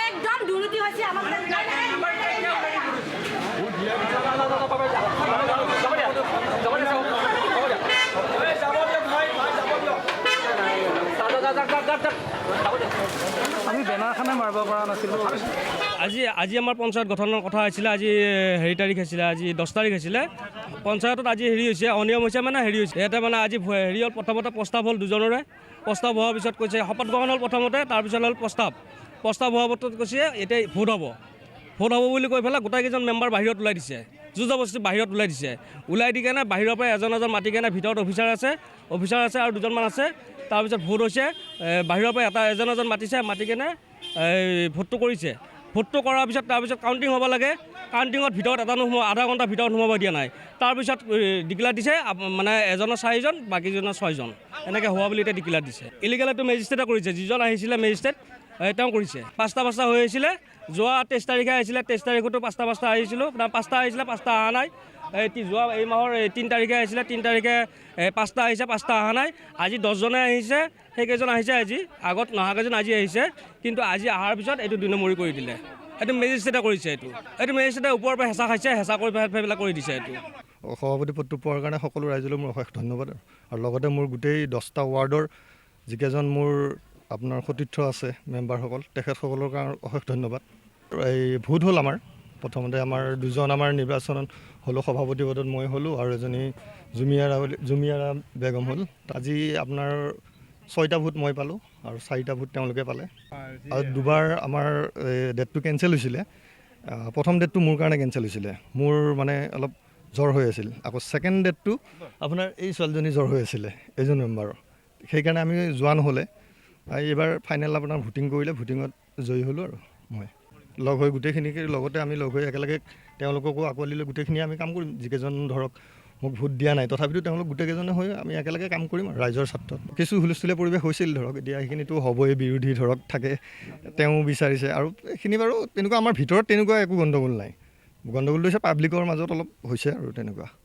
একদম দুৰ্নীতি হয়েছে আমাদেৰ আমি বেনাৰখানে মাৰিব পৰা নাছিলোঁ। আজি আমাৰ পঞ্চায়ত গঠনৰ কথা আছিলে। আজি হেৰি তাৰিখ আছিলে, আজি 10 তাৰিখ আছিলে। পঞ্চায়তত আজি হেৰি হৈছে, অনিয়ম হৈছে মানে হেৰি হৈছে। ইয়াতে মানে আজি হেৰি হ'ল, প্ৰথমতে প্ৰস্তাৱ হ'ল দুজনৰে। প্ৰস্তাৱ হোৱাৰ পিছত কৈছে শপত গ্ৰহণ হ'ল প্ৰথমতে, তাৰপিছত হ'ল প্ৰস্তাৱ হোৱাৰ পাছত কৈছে এতিয়া ভোট হ'ব বুলি কৈ পেলাই গোটেইকেইজন মেম্বাৰ বাহিৰত ওলাই দিছে। যুঁজবস্তি বাহিৰত ওলাই দিছে। ওলাই দি কেনে বাহিৰৰ পৰা এজন মাতি কেনে ভিতৰত অফিচাৰ আছে আৰু দুজনমান আছে। তাৰপিছত ভোট হৈছে, বাহিৰৰ পৰা এজন মাতিছে, মাতি কেনে ভোটটো কৰিছে। ভোটটো কৰাৰ পিছত তাৰপিছত কাউণ্টিং হ'ব লাগে। কাউণ্টিঙত ভিতৰত এটা আধা ঘণ্টাৰ ভিতৰত সোমাব দিয়া নাই। তাৰপিছত ডিক্লেয়াৰ দিছে মানে এজনৰ 4জন, বাকীজনৰ 6জন, এনেকৈ হোৱা বুলি এতিয়া ডিক্লেয়াৰ দিছে। ইলিগেলটো মেজিষ্ট্ৰেটে কৰিছে। যিজন আহিছিলে মেজিষ্ট্ৰেট তেওঁ কৰিছে। 5টা হৈ আহিছিলে। যোৱা 23 তাৰিখে আহিছিলে। 23 তাৰিখতো 5টা আহিছিলোঁ। 5টা আহিছিলে, 5টা অহা নাই। যোৱা এই মাহৰ 3 তাৰিখে আহিছিলে। 3 তাৰিখে 5টা আহিছে, 5টা অহা নাই। আজি 10জনে আহিছে। সেইকেইজন আহিছে আজি, আগত নহাকেইজন আজি আহিছে। কিন্তু আজি অহাৰ পিছত এইটো 2 নম্বৰী কৰি দিলে। এইটো মেজিষ্ট্ৰেটে কৰিছে। এইটো মেজিষ্ট্ৰেটে ওপৰৰ পৰা হেঁচা খাইছে, হেঁচা কৰি পেলাই কৰি দিছে। এইটো সভাপতি পদটো পোৱাৰ কাৰণে সকলো ৰাইজলৈ মোৰ অশেষ ধন্যবাদ। আৰু লগতে মোৰ গোটেই 10টা ৱাৰ্ডৰ যিকেইজন মোৰ আপোনাৰ সতীৰ্থ আছে মেম্বাৰসকল, তেখেতসকলৰ কাৰণে অশেষ ধন্যবাদ। এই ভোট হ'ল আমাৰ প্ৰথমতে আমাৰ 2জন আমাৰ নিৰ্বাচন হ'লোঁ। সভাপতি পদত মই হ'লোঁ আৰু এজনী জুমিয়াৰা বেগম হ'ল। আজি আপোনাৰ 6টা ভোট মই পালোঁ আৰু 4টা ভোট তেওঁলোকে পালে। আৰু দুবাৰ আমাৰ ডেটটো কেঞ্চেল হৈছিলে। প্ৰথম ডেটটো মোৰ কাৰণে কেঞ্চেল হৈছিলে। মোৰ মানে অলপ জ্বৰ হৈ আছিল। আকৌ ছেকেণ্ড ডেটটো আপোনাৰ এই ছোৱালীজনী জ্বৰ হৈ আছিলে, এজন মেম্বাৰৰ। সেইকাৰণে আমি যোৱা নহ'লে। এইবাৰ ফাইনেল আপোনাৰ ভোটিং কৰিলে, ভোটিঙত জয়ী হ'লোঁ আৰু মই লগ হৈ গোটেইখিনিকে লগতে আমি লগ হৈ একেলগে তেওঁলোককো আঁকোৱালি লৈ গোটেইখিনি আমি কাম কৰিম। যিকেইজন ধৰক মোক ভোট দিয়া নাই, তথাপিতো তেওঁলোক গোটেইকেইজনে হৈ আমি একেলগে কাম কৰিম আৰু ৰাইজৰ স্বাৰ্থত। কিছু হুলস্থুলীয়া পৰিৱেশ হৈছিল ধৰক, এতিয়া সেইখিনিতো হ'বই। বিৰোধী ধৰক থাকে, তেওঁ বিচাৰিছে আৰু এইখিনি বাৰু তেনেকুৱা আমাৰ ভিতৰত তেনেকুৱা একো গণ্ডগোল নাই। গণ্ডগোলটো হৈছে পাব্লিকৰ মাজত অলপ হৈছে আৰু তেনেকুৱা।